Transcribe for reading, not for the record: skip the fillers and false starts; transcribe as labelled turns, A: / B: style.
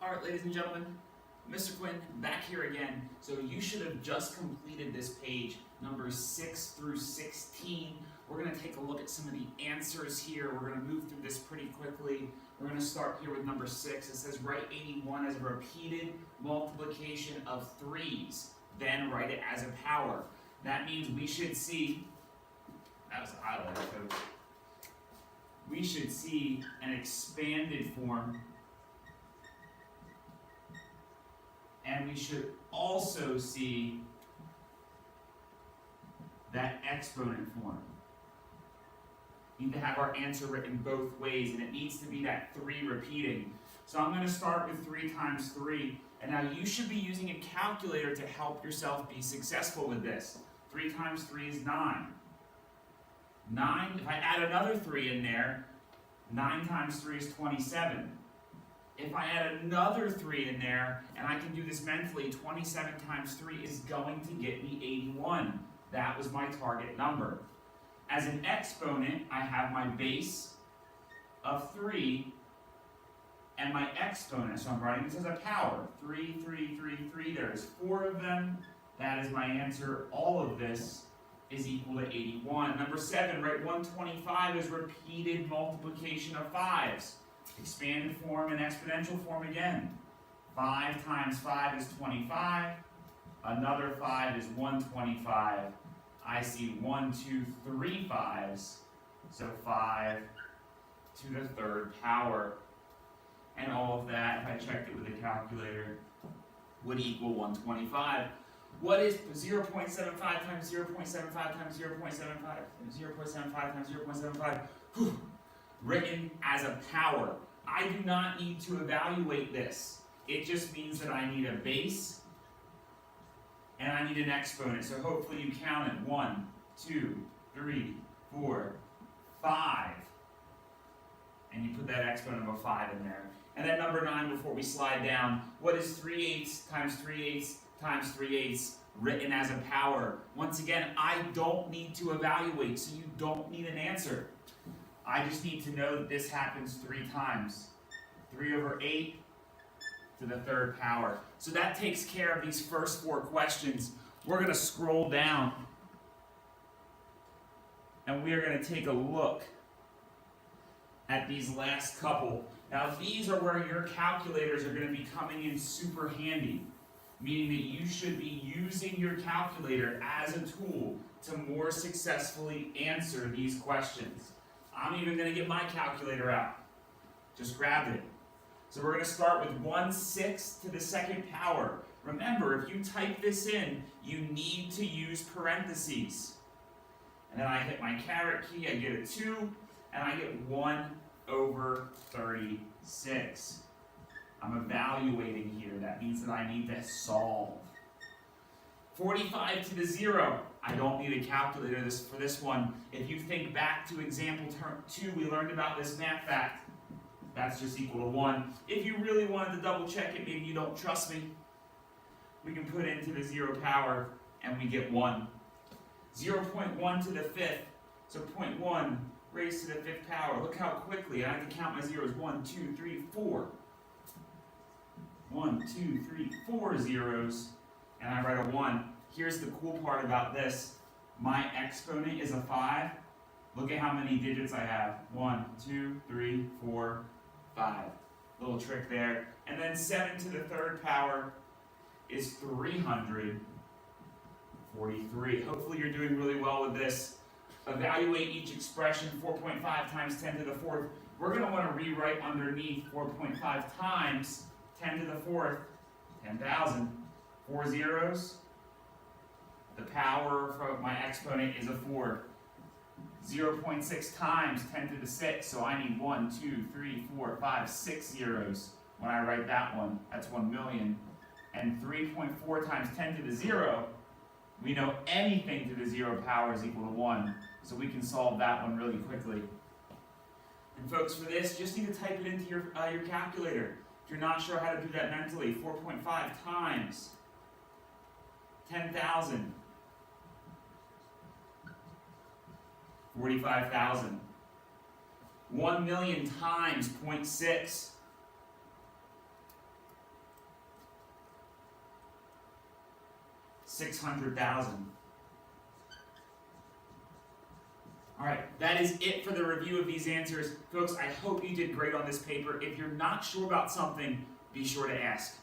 A: All right, ladies and gentlemen, Mr. Quinn back here again. So you should have just completed this page, numbers 6 through 16. We're going to take a look at some of the answers here. We're going to move through this pretty quickly. We're going to start here with number 6. It says write 81 as a repeated multiplication of 3's, then write it as a power. That means we should see, that was a highlight, folks. We should see an expanded form, and we should also see that exponent form. We need to have our answer written both ways, and it needs to be that 3 repeating. So I'm going to start with 3 times 3, and now you should be using a calculator to help yourself be successful with this. 3 times 3 is 9. 9, if I add another 3 in there, 9 times 3 is 27. If I add another 3 in there, and I can do this mentally, 27 times 3 is going to get me 81. That was my target number. As an exponent, I have my base of 3 and my exponent. So I'm writing this as a power. 3, 3, 3, 3. There's 4 of them. That is my answer. All of this is equal to 81. Number 7, write 125 as repeated multiplication of 5's. Expanded form and exponential form again. 5 times 5 is 25. Another 5 is 125. I see 1, 2, 3 5's. So 5 to the 3rd power. And all of that, if I checked it with a calculator, would equal 125. What is 0.75 times 0.75 times 0.75? 0.75 times 0.75? Written as a power. I do not need to evaluate this. It just means that I need a base and I need an exponent. So hopefully you counted 1, 2, 3, 4, 5. And you put that exponent of a 5 in there. And then number 9, before we slide down, what is 3/8 times 3/8 times 3/8 written as a power? Once again, I don't need to evaluate, so you don't need an answer. I just need to know that this happens 3 times. 3/8 to the 3rd power. So that takes care of these first 4 questions. We're going to scroll down, and we are going to take a look at these last couple. Now these are where your calculators are going to be coming in super handy, meaning that you should be using your calculator as a tool to more successfully answer these questions. I'm even going to get my calculator out. Just grabbed it. So we're going to start with 1/6 to the 2nd power. Remember, if you type this in, you need to use parentheses. And then I hit my caret key, I get a 2, and I get 1/36. I'm evaluating here. That means that I need to solve. 45 to the 0. I don't need a calculator for this one. If you think back to example 2, we learned about this math fact. That's just equal to 1. If you really wanted to double check it, maybe you don't trust me, we can put it into the 0 power and we get 1. 0.1 to the 5th. So 0.1 raised to the 5th power. Look how quickly I have to count my zeros. 1, 2, 3, 4. 1, 2, 3, 4 zeros. And I write a 1. Here's the cool part about this. My exponent is a 5. Look at how many digits I have. 1, 2, 3, 4, 5. Little trick there. And then 7 to the 3rd power is 343. Hopefully you're doing really well with this. Evaluate each expression. 4.5 times 10 to the 4th. We're going to want to rewrite underneath 4.5 times 10 to the 4th, 10,000. 4 zeros. The power for my exponent is a 4. 0.6 times 10 to the 6th, so I need 1, 2, 3, 4, 5, 6 zeros when I write that one. That's 1 million. And 3.4 times 10 to the 0, we know anything to the 0 power is equal to 1, so we can solve that one really quickly. And folks, for this, just need to type it into your calculator. If you're not sure how to do that mentally, 4.5 times 10,000. 45,000. 1 million times 0.6. 600,000. Alright, that is it for the review of these answers. Folks, I hope you did great on this paper. If you're not sure about something, be sure to ask.